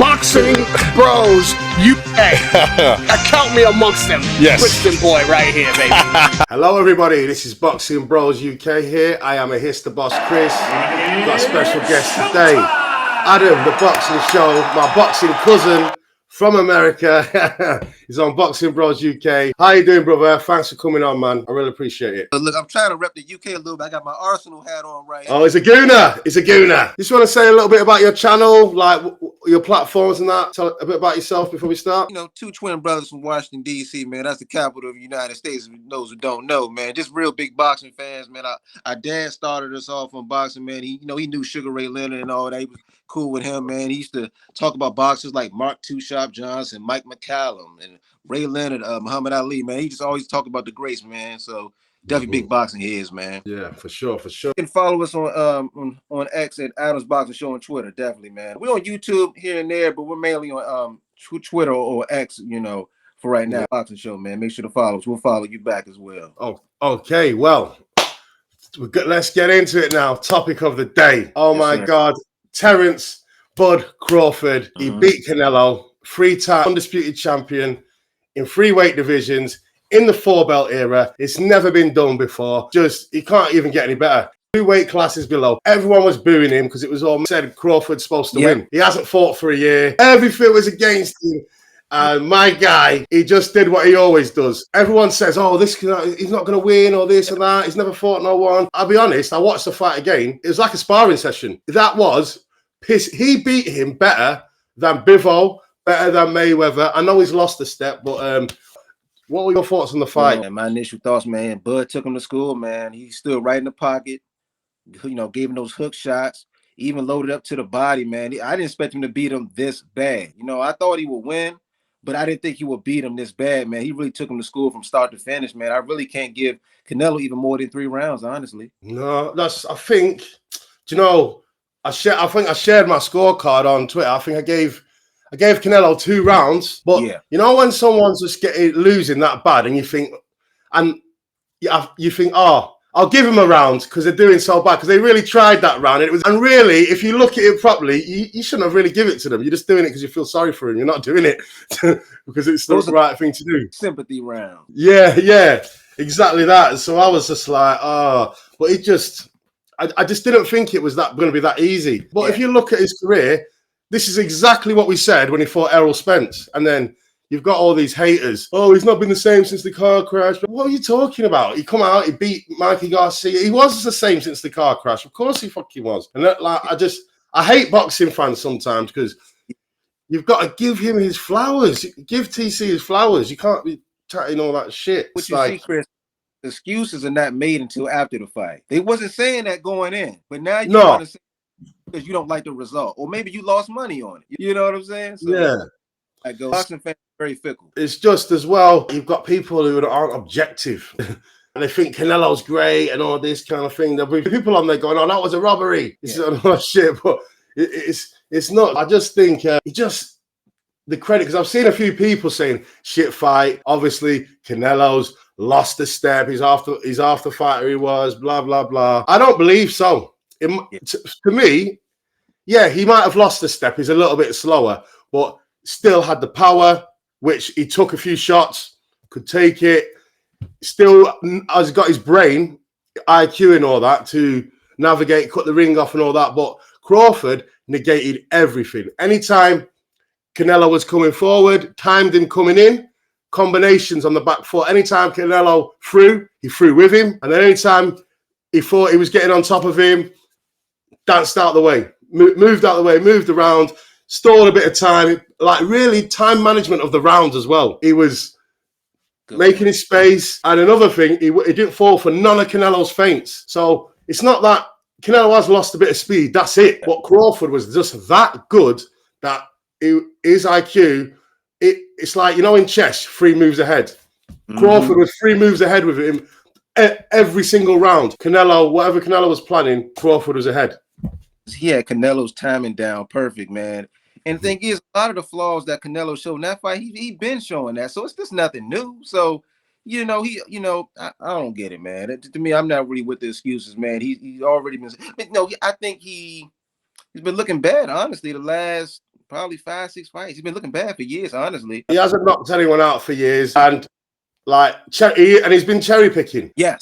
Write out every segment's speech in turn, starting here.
Boxing Bros UK. Count me amongst them. Yes. Christian boy right here, baby. Hello everybody, this is Boxing Bros UK here. I am a Hister Boss Chris. We've got a special guest today. Adam, the boxing show, my boxing cousin from America. He's on Boxing Bros UK. How you doing, brother? Thanks for coming on, man. I really appreciate it. Look, I'm trying to rep the UK a little bit. I got my Arsenal hat on right now. Oh, he's a gooner. He's a gooner. Just want to say a little bit about your channel, like your platforms and that. Tell a bit about yourself before we start. You know, two twin brothers from Washington, D.C., man. That's the capital of the United States. For those who don't know, man. Just real big boxing fans, man. Our dad started us off on boxing, man. He knew Sugar Ray Leonard and all that. He was cool with him, man. He used to talk about boxers like Mark Two Shop Johnson, Mike McCallum, and Ray Leonard, Muhammad Ali, man. He just always talk about the greats, man. So definitely big boxing heads, man. Yeah, for sure, for sure. You can follow us on X at Adams Boxing Show on Twitter, definitely, man. We're on YouTube here and there, but we're mainly on Twitter or X, for right now. Boxing Show, man. Make sure to follow us. We'll follow you back as well. Oh, okay. Well, let's get into it now. Topic of the day. Oh my God, Terence Bud Crawford. He beat Canelo, 3-time undisputed champion in 3 weight divisions. In the 4-belt era, it's never been done before. He can't even get any better. 2 weight classes below. Everyone was booing him because it was all said Crawford's supposed to win. He hasn't fought for a year. Everything was against him. And my guy, he just did what he always does. Everyone says, oh, he's not going to win or this and that. He's never fought no one. I'll be honest, I watched the fight again. It was like a sparring session. That was piss. He beat him better than Bivol, better than Mayweather. I know he's lost a step, but what were your thoughts on the fight? Man, my initial thoughts, man, Bud took him to school, man. He stood right in the pocket, gave him those hook shots, even loaded up to the body, man. I didn't expect him to beat him this bad. I thought he would win, but I didn't think he would beat him this bad, man. He really took him to school from start to finish, man. I really can't give Canelo even more than 3 rounds, honestly. No, I think I shared my scorecard on Twitter. I think I gave Canelo 2 rounds, but when someone's just losing that bad, and you think, oh, I'll give him a round because they're doing so bad because they really tried that round. And really, if you look at it properly, you shouldn't have really given it to them. You're just doing it because you feel sorry for him. You're not doing it because it's the right thing to do. Sympathy round. Yeah, exactly that. So I was just like, oh, but I just didn't think it was going to be that easy. But if you look at his career, this is exactly what we said when he fought Errol Spence. And then you've got all these haters. Oh, he's not been the same since the car crash. But what are you talking about? He come out, he beat Mikey Garcia. He was the same since the car crash. Of course he fucking was. And I hate boxing fans sometimes because you've got to give him his flowers. Give TC his flowers. You can't be chatting all that shit. What you see, Chris, excuses are not made until after the fight. They wasn't saying that going in. But now you want to say because you don't like the result, or maybe you lost money on it. You know what I'm saying? So, boxing fans are very fickle. It's just as well, you've got people who aren't objective. And they think Canelo's great and all this kind of thing. There'll be people on there going, "Oh, that was a robbery." This is all shit, but it's not. I just think the credit, because I've seen a few people saying shit fight. Obviously, Canelo's lost a step. He's half the fighter he was. Blah blah blah. I don't believe so. To me, he might have lost a step. He's a little bit slower, but still had the power, which he took a few shots, could take it. Still has got his brain, IQ and all that to navigate, cut the ring off and all that. But Crawford negated everything. Anytime Canelo was coming forward, timed him coming in, combinations on the back foot. Anytime Canelo threw, he threw with him. And then anytime he thought he was getting on top of him, danced out the way, moved out the way, moved around, stalled a bit of time, like really time management of the rounds as well. He was making his space. And another thing, he didn't fall for none of Canelo's feints. So it's not that Canelo has lost a bit of speed. That's it. But Crawford was just that good that his IQ, it's like, in chess, 3 moves ahead. Crawford was 3 moves ahead with him every single round. Whatever Canelo was planning, Crawford was ahead. He had Canelo's timing down perfect, man. And the thing is, a lot of the flaws that Canelo showed in that fight, he been showing that. So it's just nothing new. So, I don't get it, man. To me, I'm not really with the excuses, man. He's already been. I think he's been looking bad, honestly, the last probably 5-6 fights. He's been looking bad for years, honestly. He hasn't knocked anyone out for years, and like he's been cherry picking. Yes.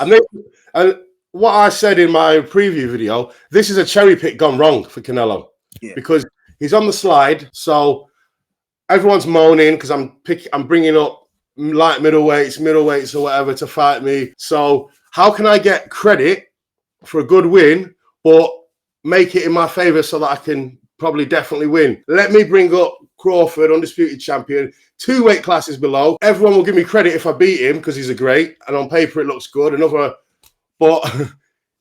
And what I said in my preview video, this is a cherry pick gone wrong for Canelo. Yeah. Because he's on the slide, so everyone's moaning because I'm bringing up light middleweights or whatever to fight me. So how can I get credit for a good win, but make it in my favor so that I can probably definitely win? Let me bring up Crawford, undisputed champion, 2 weight classes below. Everyone will give me credit if I beat him because he's a great, and on paper it looks good. But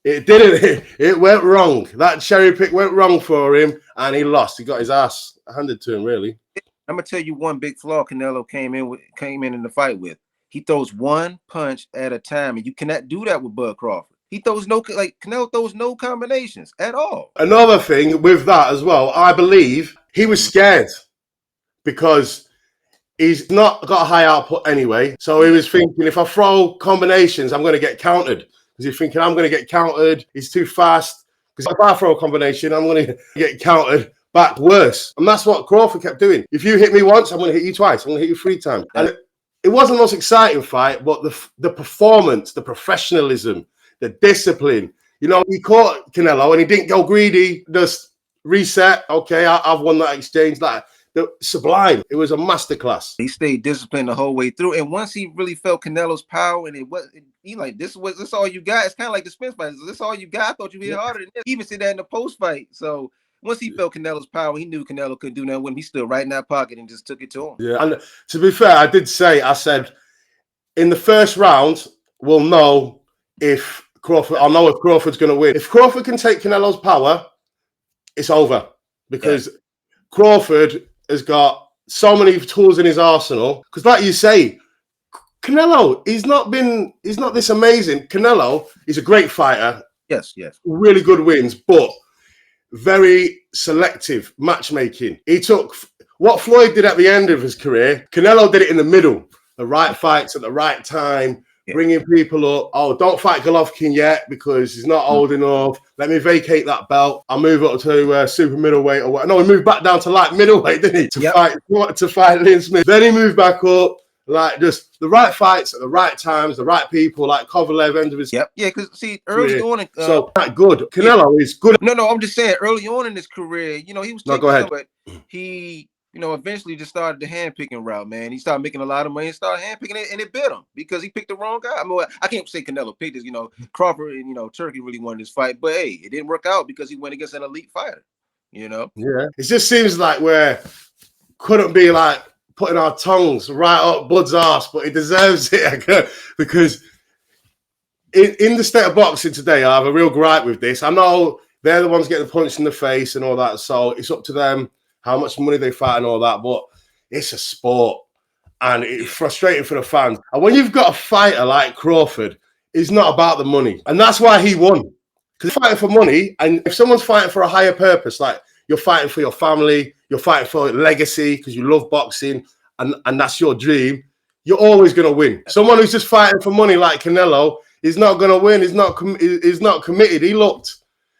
it didn't. It went wrong. That cherry pick went wrong for him, and he lost. He got his ass handed to him, really. I'm gonna tell you one big flaw Canelo came in the fight with. He throws one punch at a time, and you cannot do that with Bud Crawford. He throws Canelo throws no combinations at all. Another thing with that as well, I believe he was scared because he's not got a high output anyway. So he was thinking, if I throw combinations, I'm going to get countered. Because he's thinking, I'm going to get countered. He's too fast. Because if I throw a combination, I'm going to get countered back worse. And that's what Crawford kept doing. If you hit me once, I'm going to hit you twice. I'm going to hit you 3 times. And it wasn't the most exciting fight, but the performance, the professionalism, the discipline. You know, he caught Canelo and he didn't go greedy, just reset. Okay, I've won that exchange. Sublime. It was a masterclass. He stayed disciplined the whole way through. And once he really felt Canelo's power, and this all you got. It's kind of like the Spence fight. This all you got? I thought you hit harder than this. He even said that in the post fight. So once he felt Canelo's power, he knew Canelo couldn't do nothing with him. He stood right in that pocket and just took it to him. Yeah, and to be fair, I said in the first round, we'll know if I'll know if Crawford's going to win. If Crawford can take Canelo's power, it's over. Because Crawford has got so many tools in his arsenal. Because like you say, Canelo, he's not this amazing. Canelo is a great fighter. Yes. Really good wins, but very selective matchmaking. He took what Floyd did at the end of his career. Canelo did it in the middle. The right fights at the right time. Bringing people up. Oh, don't fight Golovkin yet because he's not old enough. Let me vacate that belt. I'll move up to super middleweight or what. No, he moved back down to light middleweight, didn't he? To fight Liam Smith. Then he moved back up. Like just the right fights at the right times, the right people. Like Kovalev, end of his. Yeah, because see, early on, so that good. Canelo is good. No, I'm just saying, early on in his career, he was. No, go ahead. But he. Eventually just started the hand-picking route, man. He started making a lot of money and started hand-picking it, and it bit him because he picked the wrong guy. I mean, I can't say Canelo picked this, Crawford and, Turkey really wanted this fight, but hey, it didn't work out because he went against an elite fighter, Yeah. It just seems like we couldn't be like putting our tongues right up Bud's ass, but he deserves it because in the state of boxing today, I have a real gripe with this. I know they're the ones getting punched in the face and all that, so it's up to them how much money they fight and all that, but it's a sport and it's frustrating for the fans. And when you've got a fighter like Crawford, it's not about the money. And that's why he won. Because you're fighting for money, and if someone's fighting for a higher purpose, like you're fighting for your family, you're fighting for legacy because you love boxing and that's your dream, you're always going to win. Someone who's just fighting for money like Canelo is not going to win. He's not committed. He looked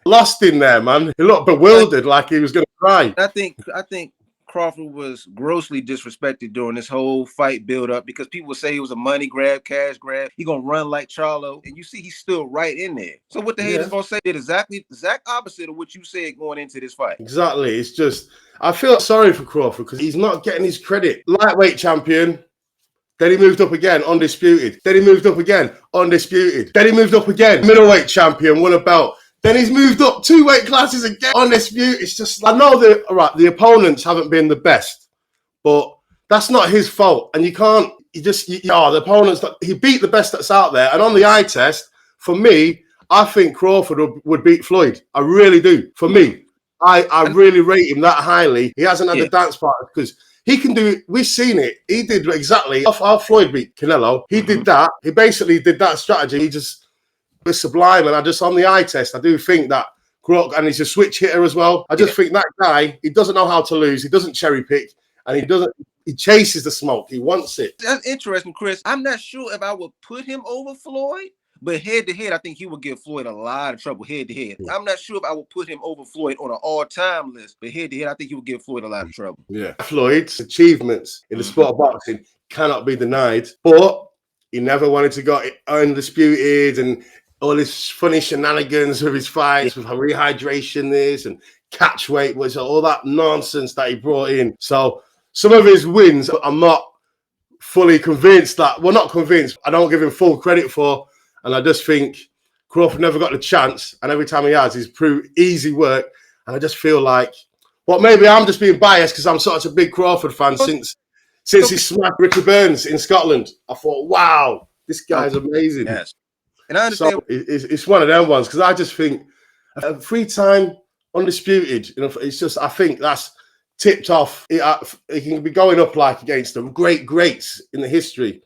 lost in there, man. He looked bewildered, like he was going to cry. I think Crawford was grossly disrespected during this whole fight build-up because people would say he was a money grab, cash grab. He gonna run like Charlo, and you see he's still right in there. So what the hell is gonna say? Did exactly exact opposite of what you said going into this fight. Exactly. It's just I feel sorry for Crawford because he's not getting his credit. Lightweight champion. Then he moved up again, undisputed. Then he moved up again, undisputed. Then he moved up again, middleweight champion, won a belt. Then he's moved up 2 weight classes again. Undisputed. It's just, I know that, the opponents haven't been the best, but that's not his fault. And the opponents, he beat the best that's out there. And on the eye test, for me, I think Crawford would beat Floyd. I really do. For me, I really rate him that highly. He hasn't had the dance part because he can do it. We've seen it. He did exactly how Floyd beat Canelo. He did that. He basically did that strategy. He just was sublime. And I just, on the eye test, I do think that and he's a switch hitter as well. I just think that guy, he doesn't know how to lose. He doesn't cherry pick, and he chases the smoke. He wants it. That's interesting, Chris. I'm not sure if I would put him over Floyd, But head to head, I think he would give Floyd a lot of trouble head to head. I'm not sure if I would put him over Floyd on an all-time list, but head to head, I think he would give Floyd a lot of trouble. Yeah. Floyd's achievements in the sport of boxing cannot be denied, but he never wanted to go undisputed and all this funny shenanigans with his fights, with rehydration this and catch weight was all that nonsense that he brought in. So some of his wins, I'm not fully convinced that, well, not convinced, I don't give him full credit for. And I just think Crawford never got the chance. And every time he has, he's proved easy work. And I just feel like, well, maybe I'm just being biased because I'm such a big Crawford fan since he smacked Ricky Burns in Scotland. I thought, wow, this guy's amazing. Yes. And I understand. So it's one of them ones because I just think a 3-time undisputed, you know, it's just, I think that's tipped off. It can be going up like against them greats in the history,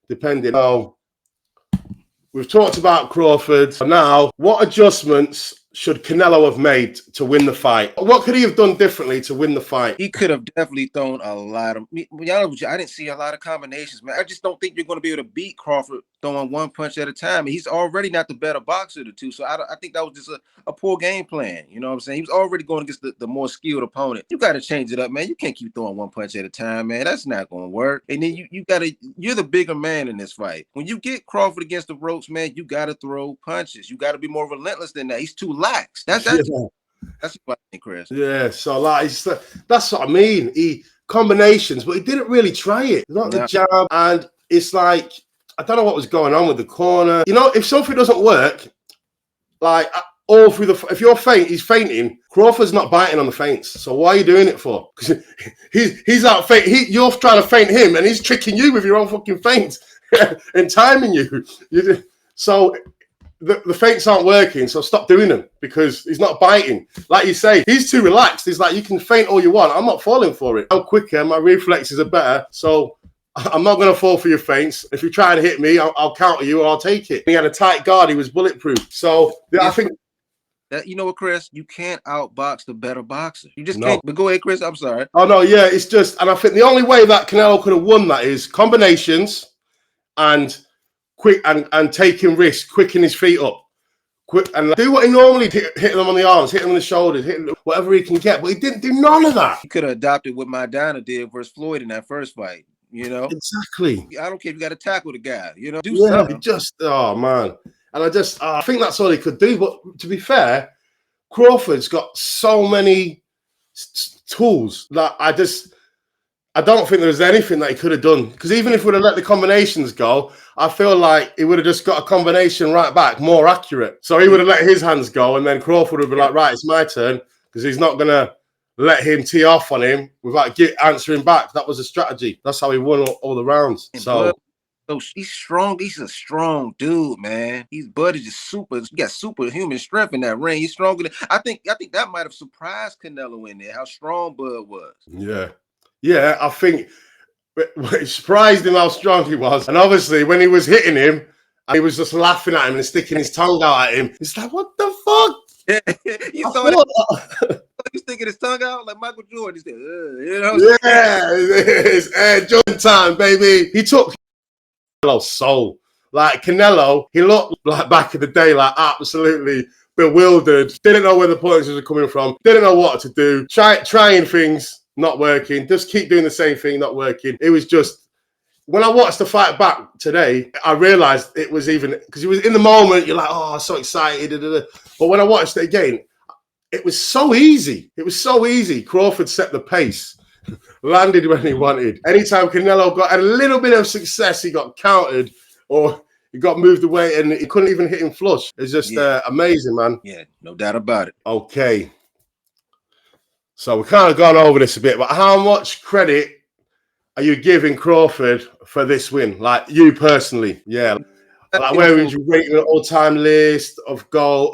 depending. So we've talked about Crawford. Now, what adjustments should Canelo have made to win the fight? What could he have done differently to win the fight? He could have definitely thrown a lot of. I didn't see a lot of combinations, man. I just don't think you're going to be able to beat Crawford throwing one punch at a time. He's already not the better boxer of the two, so I think that was just a poor game plan. You know what I'm saying? He was already going against the more skilled opponent. You got to change it up, man. You can't keep throwing one punch at a time, man. That's not going to work. And then you're the bigger man in this fight. When you get Crawford against the ropes, man, you got to throw punches. You got to be more relentless than that. He's too lax. That's what I think, Chris. Yeah, so like that's what I mean. He combinations, but he didn't really try it. Not the jab, and it's like I don't know what was going on with the corner. You know, if something doesn't work, like all through if you're he's fainting. Crawford's not biting on the feints. So why are you doing it for? Because he's out faint. You're trying to feint him, and he's tricking you with your own fucking feints and timing you. So. The feints aren't working, so stop doing them because he's not biting. Like you say, he's too relaxed. He's like, you can feint all you want. I'm not falling for it. I'm quicker. My reflexes are better. So I'm not going to fall for your feints. If you try and hit me, I'll counter you or I'll take it. He had a tight guard. He was bulletproof. So I think... that, you know what, Chris? You can't outbox the better boxer. You just can't. But go ahead, Chris. I'm sorry. Oh, no, yeah. It's just... And I think the only way that Canelo could have won that is combinations and... quick and taking risks, quicking his feet up, quick and do what he normally hit them on the arms, hit them on the shoulders, hit them, whatever he can get. But he didn't do none of that. He could have adopted what Maidana did versus Floyd in that first fight. You know, exactly. I don't care if you got to tackle the guy. You know, do something. Oh man, and I think that's all he could do. But to be fair, Crawford's got so many tools that I don't think there was anything that he could have done. Because even if we'd have let the combinations go, I feel like he would have just got a combination right back, more accurate. So he would have let his hands go, and then Crawford would be like, right, it's my turn, because he's not going to let him tee off on him without answering back. That was a strategy. That's how he won all the rounds. So he's strong. He's a strong dude, man. Bud is just super. He got superhuman strength in that ring. He's stronger than I think that might have surprised Canelo in there, how strong Bud was. Yeah. Yeah, I think it surprised him how strong he was. And obviously, when he was hitting him, he was just laughing at him and sticking his tongue out at him. It's like, what the fuck? You saw that? He was sticking his tongue out like Michael Jordan. He said, you know? Yeah, it's Air Jordan time, baby. He took Canelo's soul. Like Canelo, he looked like back in the day, like absolutely bewildered. Didn't know where the punches were coming from. Didn't know what to do. Trying things. Not working, just keep doing the same thing, not working. It was just, when I watched the fight back today, I realized it was even, because it was in the moment, you're like, oh, I'm so excited. But when I watched it again, it was so easy. It was so easy. Crawford set the pace, landed when he wanted. Anytime Canelo got a little bit of success, he got countered or he got moved away and he couldn't even hit him flush. It's just amazing, man. Yeah, no doubt about it. Okay. So we've kind of gone over this a bit, but how much credit are you giving Crawford for this win? Like you personally, yeah. Like where would you rate an all-time list of GOAT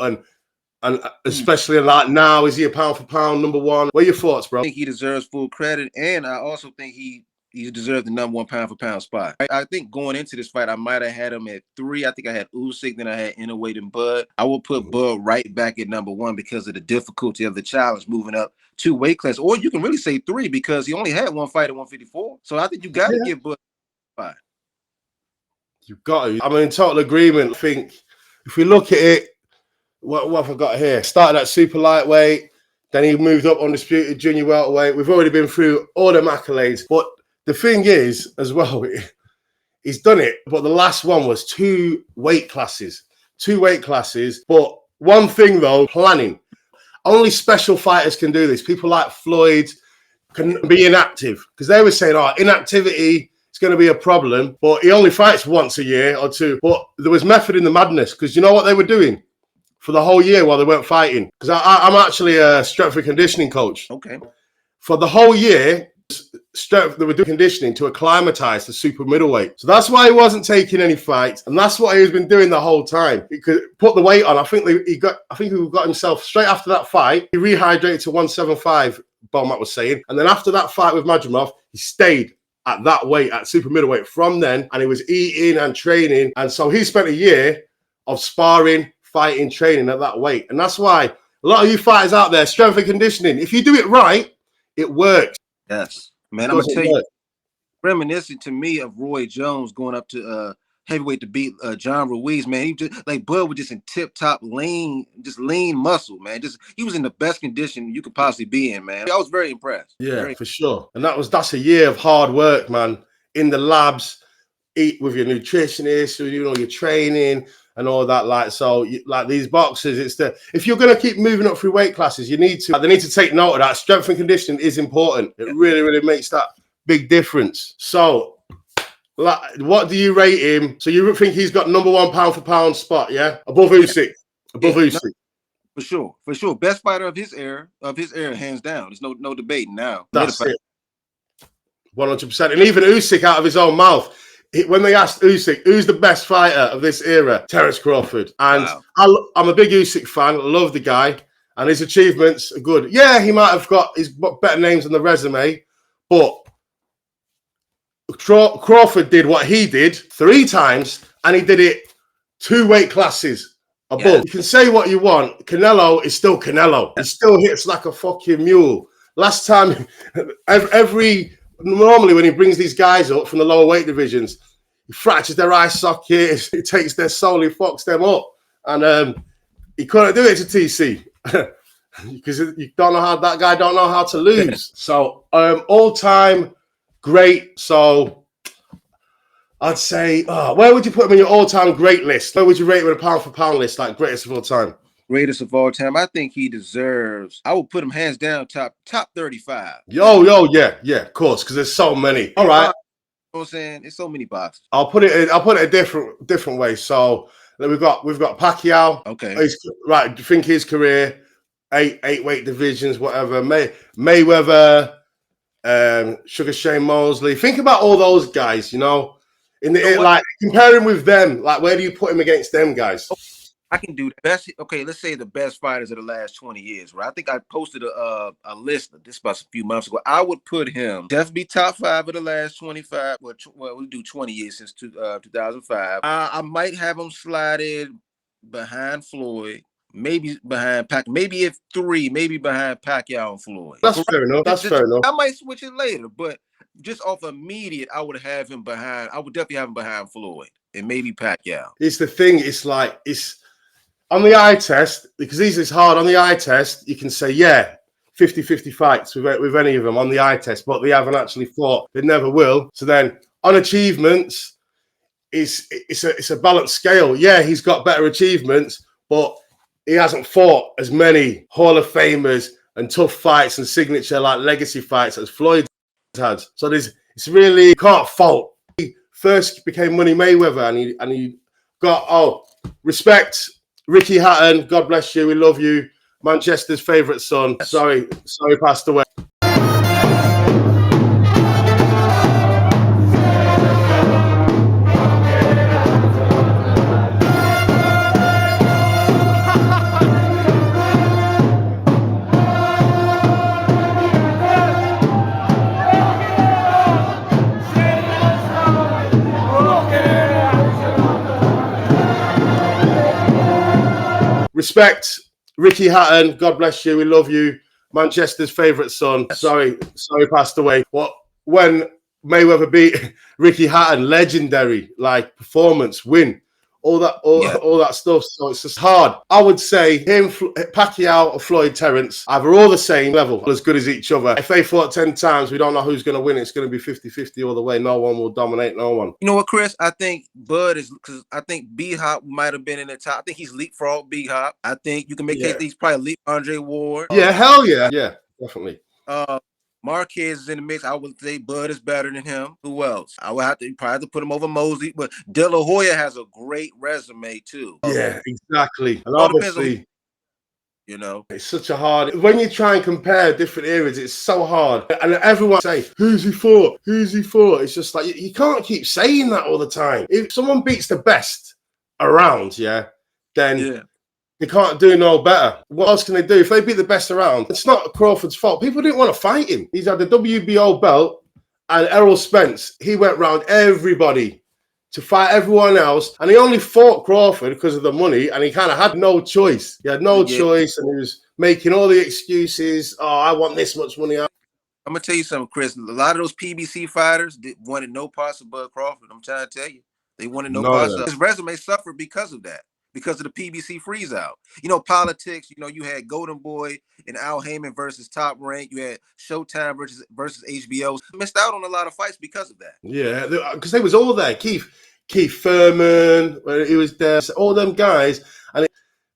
and especially like now, is he a pound for pound number one? What are your thoughts, bro? I think he deserves full credit, and I also think he deserves the number one pound for pound spot. I think going into this fight, I might have had him at 3. I think I had Usyk, then I had Inoue and Bud. I will put Bud right back at number 1 because of the difficulty of the challenge moving up 2 weight classes. Or you can really say 3 because he only had one fight at 154. So I think you got to give Bud 5. You've got to. I'm in total agreement. I think if we look at it, what have I got here? Started at super lightweight, then he moved up undisputed junior welterweight. We've already been through all them accolades, but the thing is, as well, he's done it. But the last one was 2 weight classes. But one thing though, planning. Only special fighters can do this. People like Floyd can be inactive because they were saying, "Oh, inactivity is going to be a problem." But he only fights once a year or 2. But there was method in the madness because you know what they were doing for the whole year while they weren't fighting. Because I'm actually a strength and conditioning coach. Okay. For the whole year, they were doing conditioning to acclimatize to super middleweight. So that's why he wasn't taking any fights, and that's what he's been doing the whole time. He could put the weight on. I think he got himself straight after that fight. He rehydrated to 175. Bomat was saying, and then after that fight with Madrimov, he stayed at that weight, at super middleweight from then, and he was eating and training, and so he spent a year of sparring, fighting, training at that weight. And that's why a lot of you fighters out there, strength and conditioning, if you do it right, it works. Yes, man. I'm gonna tell you, reminiscent to me of Roy Jones going up to heavyweight to beat John Ruiz. Man, he just like Bud was just in tip top lean muscle, man. He was in the best condition you could possibly be in, man. I was very impressed. Yeah, for sure. And that's a year of hard work, man. In the labs, eat with your nutritionist, your training and all that. Like these boxers, if you're going to keep moving up through weight classes, they need to take note of that. Strength and conditioning is important. It really, really makes that big difference. So, what do you rate him? So you think he's got number 1 pound for pound spot, yeah? Above Usyk. Usyk. For sure. Best fighter of his era, hands down. There's no debate now. That's it. 100%. And even Usyk out of his own mouth, when they asked Usyk, who's the best fighter of this era? Terence Crawford. And wow. I'm a big Usyk fan. I love the guy. And his achievements are good. Yeah, he's got better names on the resume. But Crawford did what he did 3 times. And he did it 2 weight classes above. Yeah. You can say what you want. Canelo is still Canelo. He still hits like a fucking mule. Last time, normally when he brings these guys up from the lower weight divisions, he fractures their eye socket, he takes their soul, he fucks them up. And he couldn't do it to TC because you don't know how that guy don't know how to lose. So all-time great. So I'd say, where would you put him in your all-time great list? Where would you rate him in a pound for pound list, like greatest of all time? Greatest of all time. I think he deserves. I would put him hands down top 35. Yeah, of course, because there's so many. All right. You know what I'm saying? There's so many boxes. I'll put it a different way. So we've got Pacquiao. Okay. Right. Think his career, eight weight divisions, whatever. Mayweather, Sugar Shane Mosley. Think about all those guys, like comparing with them, like where do you put him against them guys? I can do the best. Okay, let's say the best fighters of the last 20 years, right? I think I posted a list of this about a few months ago. I would put him definitely top 5 of the last 25. Well, we do 20 years since 2005. I might have him slided behind Floyd, maybe behind Pacquiao, maybe if 3, maybe behind Pacquiao and Floyd. That's fair enough. Fair enough. I might switch it later, but just off immediate, I would definitely have him behind Floyd and maybe Pacquiao. It's the thing. It's on the eye test, because it's hard on the eye test, you can say, 50-50 fights with any of them on the eye test, but they haven't actually fought. They never will. So then on achievements, it's a balanced scale. Yeah, he's got better achievements, but he hasn't fought as many Hall of Famers and tough fights and signature like legacy fights as Floyd had. So it's really, you can't fault. He first became Money Mayweather and he got, respect. Ricky Hatton, God bless you, we love you. Manchester's favourite son. Sorry, passed away. Respect, Ricky Hatton, God bless you, we love you. Manchester's favourite son. Sorry, passed away. When Mayweather beat Ricky Hatton, legendary, like performance, win. all that stuff. So it's just hard. I would say him, Pacquiao or Floyd Terence, either all the same level, as good as each other. If they fought 10 times, we don't know who's going to win. It's going to be 50-50 all the way. No one will dominate no one. You know what, Chris? I think Bud is, because I think B-Hop might have been in the top. I think he's leapfrog B-Hop. I think you can make case he's probably leap Andre Ward. Yeah, hell yeah. Yeah, definitely. Marquez is in the mix. I would say Bud is better than him. Who else? I would probably have to put him over Mosley, but De La Hoya has a great resume too. Yeah, exactly. And obviously, you know, it's such a hard, when you try and compare different eras, it's so hard. And everyone say, who's he for? Who's he for? It's just like, you can't keep saying that all the time. If someone beats the best around, then they can't do no better. What else can they do? If they beat the best around, it's not Crawford's fault. People didn't want to fight him. He's had the WBO belt, and Errol Spence, he went round everybody to fight everyone else, and he only fought Crawford because of the money, and he kind of had no choice. He had no choice, and he was making all the excuses. Oh, I want this much money. I'm gonna tell you something, Chris. A lot of those PBC fighters wanted no parts of Bud Crawford. I'm trying to tell you, they wanted no parts of his resume. Suffered because of that. Because of the PBC freeze out. You know, politics, you know, you had Golden Boy and Al Heyman versus Top Rank. You had Showtime versus HBO. Missed out on a lot of fights because of that. Yeah, because they was all there. Keith Thurman, he was there. All them guys, and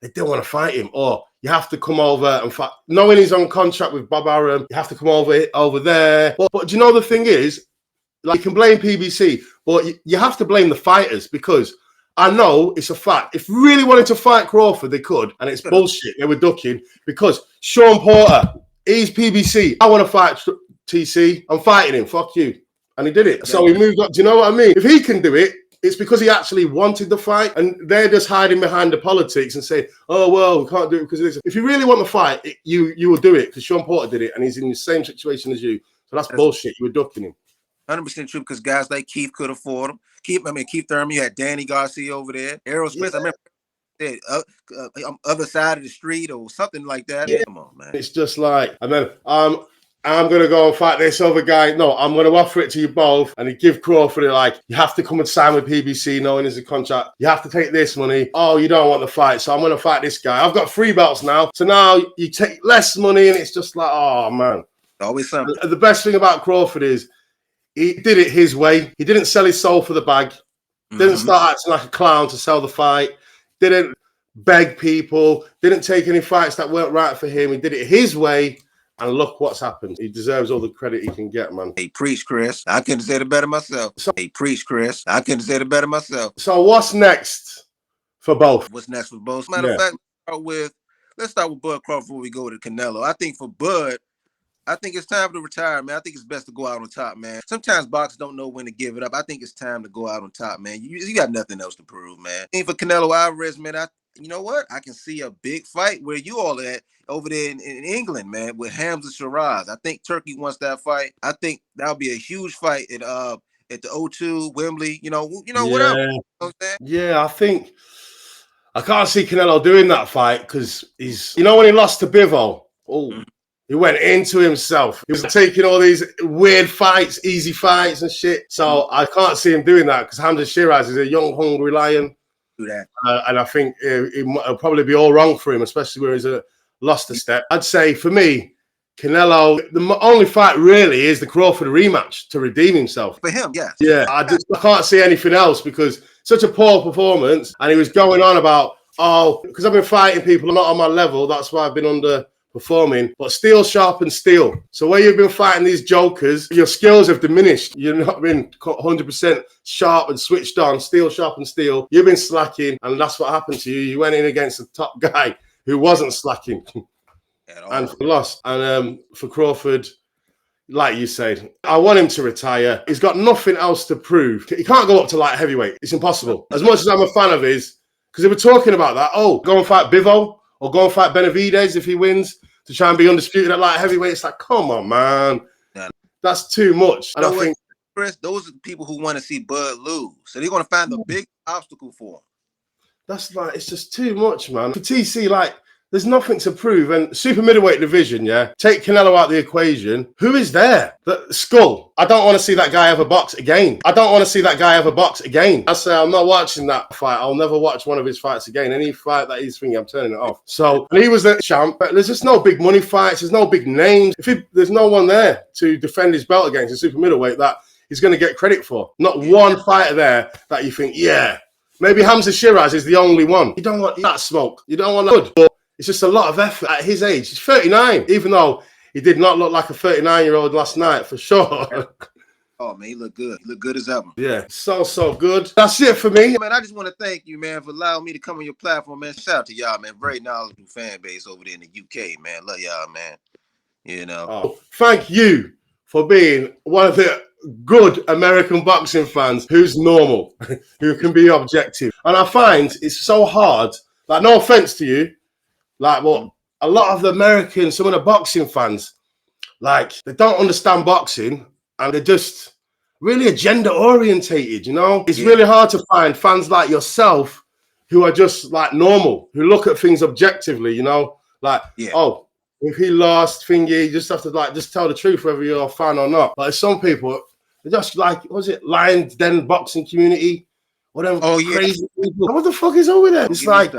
they didn't want to fight him. Or you have to come over and fight. Knowing he's on contract with Bob Arum, you have to come over there. But do you know the thing is, like, you can blame PBC, but you have to blame the fighters, because I know it's a fact. If really wanted to fight Crawford, they could, and it's bullshit. They were ducking because Sean Porter, he's PBC. I want to fight TC. I'm fighting him. Fuck you. And he did it. So he moved up. Do you know what I mean? If he can do it, it's because he actually wanted the fight, and they're just hiding behind the politics and say, "Oh well, we can't do it because of this." If you really want the fight, you will do it, because Sean Porter did it, and he's in the same situation as you. So that's bullshit. You were ducking him. 100% true, because guys like Keith could afford him. Keith Thurman, you had Danny Garcia over there. Errol Spence, I remember other side of the street or something like that. Yeah. Come on, man. It's just like, and then I'm going to go and fight this other guy. No, I'm going to offer it to you both. And he give Crawford it like, you have to come and sign with PBC knowing there's a contract. You have to take this money. Oh, you don't want the fight, so I'm going to fight this guy. I've got 3 belts now. So now you take less money, and it's just like, oh, man. Always something. The best thing about Crawford is, he did it his way. He didn't sell his soul for the bag. Didn't start acting like a clown to sell the fight. Didn't beg people. Didn't take any fights that weren't right for him. He did it his way. And look what's happened. He deserves all the credit he can get, man. Hey, preach, Chris. I couldn't say it better myself. Hey, preach, Chris. I couldn't say it better myself. So what's next for both? What's next for both? Matter of fact, let's start with Bud Crawford before we go to Canelo. I think for Bud, I think it's time to retire, man. I think it's best to go out on top, man. Sometimes boxers don't know when to give it up. I think it's time to go out on top, man. You got nothing else to prove, man. And for Canelo Alvarez, man, you know what? I can see a big fight where you all at over there in England, man, with Hamza Shiraz. I think Turkey wants that fight. I think that'll be a huge fight at the O2, Wembley. You know, whatever. You know what I'm saying? Yeah, I think I can't see Canelo doing that fight, because he's, when he lost to Bivol. He went into himself. He was taking all these weird fights, easy fights and shit. So I can't see him doing that, because Hamza Shiraz is a young, hungry lion. Do that. And I think it'll probably be all wrong for him, especially where he's lost a step. I'd say, for me, Canelo, the only fight really is the Crawford rematch to redeem himself. For him, yes. Yeah, I can't see anything else, because such a poor performance. And he was going on about, because I've been fighting people not on my level, that's why I've been underperforming. But steel sharpens steel. So where you've been fighting these jokers, your skills have diminished. You've not been 100% sharp and switched on. Steel sharpens steel. You've been slacking, and that's what happened to you. You went in against the top guy who wasn't slacking and lost. And for Crawford, like you said, I want him to retire. He's got nothing else to prove. He can't go up to light heavyweight. It's impossible. As much as I'm a fan of his, because they were talking about that. Go and fight Bivol, or go and fight Benavidez if he wins, to try and be undisputed at light heavyweight. It's like, come on, man. That's too much. And I think, Chris, those are the people who want to see Bud lose. So they're going to find the big obstacle for him. That's like, it's just too much, man. For TC, like, There's nothing to prove. And super middleweight division, yeah, take Canelo out of the equation. Who is there? The Skull. I don't want to see that guy ever box again. I don't want to see that guy ever box again. I say I'm not watching that fight. I'll never watch one of his fights again. Any fight that he's thinking, I'm turning it off. So, and he was the champ, but there's just no big money fights. There's no big names. There's no one there to defend his belt against a super middleweight that he's going to get credit for. Not one fighter there that you think, yeah. Maybe Hamza Shiraz is the only one. You don't want that smoke. You don't want that good. But it's just a lot of effort at his age. He's 39, even though he did not look like a 39-year-old last night, for sure. Oh, man, he looked good. He looked good as ever. Yeah, so good. That's it for me. Man, I just want to thank you, man, for allowing me to come on your platform, man. Shout out to y'all, man. Very knowledgeable fan base over there in the UK, man. Love y'all, man. You know. Oh, thank you for being one of the good American boxing fans who's normal, who can be objective. And I find it's so hard, like, no offense to you, like, what a lot of the Americans, some of the boxing fans, like, they don't understand boxing and they're just really agenda orientated, you know? It's really hard to find fans like yourself who are just like normal, who look at things objectively, you know? Like, oh, if he lost, thingy, you just have to like just tell the truth whether you're a fan or not. Like some people, they're just like, what was it, Lions Den boxing community? Whatever crazy people. What the fuck is over there? It's like,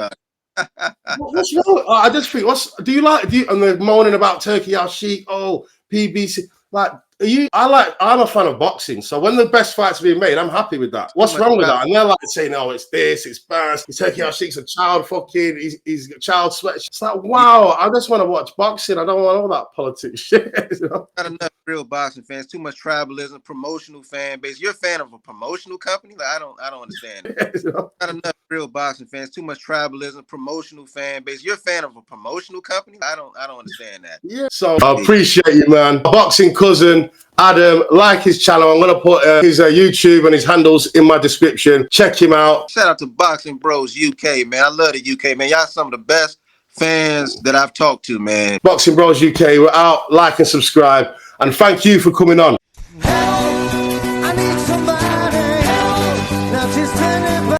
what's wrong? I just think, and they're moaning about Turkey Al Sheikh, oh, PBC. Like, I'm a fan of boxing, so when the best fights are being made, I'm happy with that. What's wrong with that? And they're like saying, "Oh, it's this, it's bad. Turkey Al Sheikh's a child fucking. He's a child sweat." It's like, wow, I just want to watch boxing. I don't want all that politics shit. You know? Not enough real boxing fans. Too much tribalism. Promotional fan base. You're a fan of a promotional company? Like, I don't understand it. You know? Not enough real boxing fans. Too much tribalism. Promotional fan base. You're a fan of a promotional company? I don't understand that. Yeah. So I appreciate you, man. Boxing cousin Adam, like his channel. I'm gonna put his YouTube and his handles in my description. Check him out. Shout out to Boxing Bros UK, man. I love the UK, man. Y'all some of the best fans that I've talked to, man. Boxing Bros UK, we're out. Like and subscribe, and thank you for coming on.